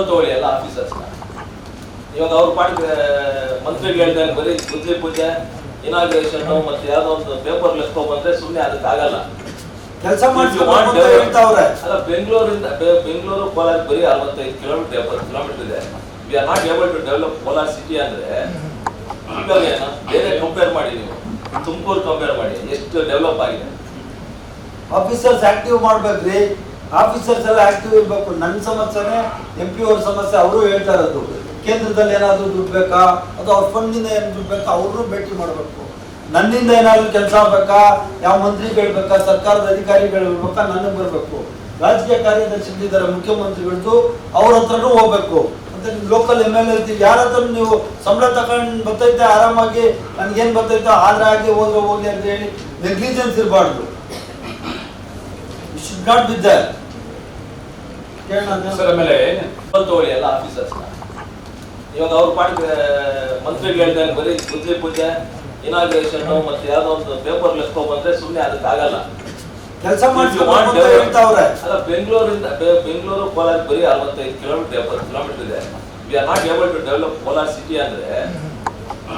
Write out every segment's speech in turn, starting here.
ತಗೊಳ್ಳಿ ಎಲ್ಲ ಆಫೀಸರ್ಸ್ ಇವಾಗ ಅವ್ರ ಪಾಟಿಗೆ ಮಂತ್ರಿಗಳು ಹೇಳ್ದಂಗೆ ಬರೀ ಗುದ್ಲಿ ಪೂಜೆ ಇನಾಗ್ರೇಷನ್ ಮತ್ತೆ ಯಾವ್ದೋ ಒಂದು ಪೇಪರ್ ಲೆಸ್ಕೊ ಬಂದ್ರೆ ಸುಮ್ಮನೆ ಅದಕ್ಕೆ ಆಗಲ್ಲ. ಕೆಲಸ ಅಲ್ಲ, ಬೆಂಗಳೂರು ಕೋಲಾರ ಬರೀ 65 ಕಿಲೋಮೀಟರ್ 70 ಕಿಲೋಮೀಟರ್ ಇದೆ. We are not able to develop Kolar city ಅಂದ್ರೆ ಇವಾಗ ಏನು ಬೇರೆ ಕಂಪೇರ್ ಮಾಡಿ, ನೀವು ತುಮಕೂರು ಕಂಪೇರ್ ಮಾಡಿ ಎಷ್ಟು ಡೆವಲಪ್ ಆಗಿದೆ. ಆಫೀಸರ್ಸ್ ಆಕ್ಟಿವ್ ಮಾಡ್ಬೇಕ್ರಿ, ಆಫೀಸರ್ಸ್ ಎಲ್ಲ ಆಕ್ಟಿವ್ ಇರ್ಬೇಕು. ನನ್ನ ಸಮಸ್ಯೆನೇ MP ಅವ್ರ ಸಮಸ್ಯೆ. ಅವರು ಹೇಳ್ತಾ ಇರೋದು ಕೇಂದ್ರದಲ್ಲಿ ಏನಾದ್ರು ದುಡ್ಡು ಬೇಕಾ ಅಥವಾ ಅವ್ರ ಫಂಡಿಂದ ಏನು ದುಡ್ಡು ಬೇಕಾ ಅವ್ರನ್ನೂ ಭೇಟಿ ಮಾಡಬೇಕು. ನನ್ನಿಂದ ಏನಾದ್ರು ಕೆಲಸ ಆಗ್ಬೇಕಾ, ಯಾವ ಮಂತ್ರಿಗಳು ಬೇಕಾ, ಸರ್ಕಾರದ ಅಧಿಕಾರಿಗಳು ಬೇಕಾ, ನನಗೆ ಬರಬೇಕು. ರಾಜಕೀಯ ಕಾರ್ಯದರ್ಶಿಗಳಿದ್ದಾರೆ ಮುಖ್ಯಮಂತ್ರಿಗಳದ್ದು, ಅವ್ರ ಹತ್ರನೂ ಹೋಗ್ಬೇಕು. ಮತ್ತೆ ಲೋಕಲ್ MLA ಯಾರ ಹತ್ರ ನೀವು ಸಂಬಳ ತಗೊಂಡು ಬರ್ತೈತೆ ಆರಾಮಾಗಿ, ನನ್ಗೇನು ಬರ್ತೈತೋ ಆದ್ರೆ ಆಗಿ ಹೋಗ್ಲಿ ಅಂತ ಹೇಳಿ ನೆಗ್ಲಿಜೆನ್ಸ್ ಇರಬಾರ್ದು. Should not be there. ಆಮೇಲೆ ತಗೊಳ್ಳಿ ಎಲ್ಲ ಆಫೀಸರ್ಸ್ ಇವಾಗ ಅವ್ರ ಪಾಟಿಗೆ ಮಂತ್ರಿಗಳು ಹೇಳ್ದಂಗೆ ಬರೀ ಗುದ್ಲಿ ಪೂಜೆ ಇನಾಗ್ರೇಷನ್ ಮತ್ತೆ ಯಾವ್ದೋ ಒಂದು ಪೇಪರ್ ಲೆಸ್ಕೊ ಬಂದ್ರೆ ಸುಮ್ಮನೆ ಅದಕ್ಕೆ ಆಗಲ್ಲ. ಕೆಲಸ ಅಲ್ಲ, ಬೆಂಗಳೂರು ಕೋಲಾರ ಬರೀ 65 ಕಿಲೋಮೀಟರ್ 70 ಕಿಲೋಮೀಟರ್ ಇದೆ. We are not able to develop Kolar city ಅಂದ್ರೆ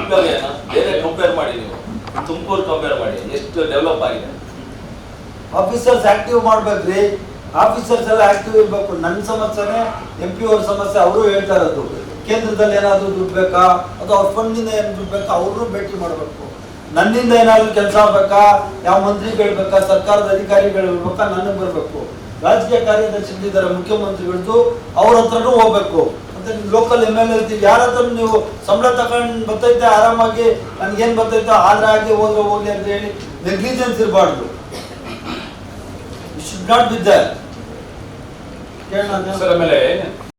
ಇವಾಗ ಏನು ಬೇರೆ ಕಂಪೇರ್ ಮಾಡಿ, ನೀವು ತುಮಕೂರು ಕಂಪೇರ್ ಮಾಡಿ ಎಷ್ಟು ಡೆವಲಪ್ ಆಗಿದೆ. ಆಫೀಸರ್ಸ್ ಆಕ್ಟಿವ್ ಮಾಡ್ಬೇಕ್ರಿ, ಆಫೀಸರ್ಸ್ ಎಲ್ಲ ಆಕ್ಟಿವ್ ಇರ್ಬೇಕು. ನನ್ನ ಸಮಸ್ಯೆನೇ MP ಅವ್ರ ಸಮಸ್ಯೆ. ಅವರು ಹೇಳ್ತಾ ಇರೋದು ಕೇಂದ್ರದಲ್ಲಿ ಏನಾದ್ರು ದುಡ್ಡು ಬೇಕಾ ಅಥವಾ ಅವ್ರ ಫಂಡಿಂದ ಏನು ದುಡ್ಡು ಬೇಕಾ ಅವ್ರನ್ನೂ ಭೇಟಿ ಮಾಡಬೇಕು. ನನ್ನಿಂದ ಏನಾದ್ರು ಕೆಲಸ ಆಗ್ಬೇಕಾ, ಯಾವ ಮಂತ್ರಿಗಳು ಬೇಕಾ, ಸರ್ಕಾರದ ಅಧಿಕಾರಿಗಳು ಬೇಕಾ, ನನಗೆ ಬರಬೇಕು. ರಾಜಕೀಯ ಕಾರ್ಯದರ್ಶಿಗಳಿದ್ದಾರೆ ಮುಖ್ಯಮಂತ್ರಿಗಳದ್ದು, ಅವ್ರ ಹತ್ರನೂ ಹೋಗ್ಬೇಕು. ಮತ್ತೆ ಲೋಕಲ್ MLA ಯಾರ ಹತ್ರ ನೀವು ಸಂಬಳ ತಗೊಂಡು ಬರ್ತೈತೆ ಆರಾಮಾಗಿ, ನನ್ಗೇನು ಬರ್ತೈತೋ ಆದ್ರೆ ಆಗಿ ಹೋಗ್ಲಿ ಅಂತ ಹೇಳಿ ನೆಗ್ಲಿಜೆನ್ಸ್ ಇರಬಾರ್ದು. Should not be there. ಆಮೇಲೆ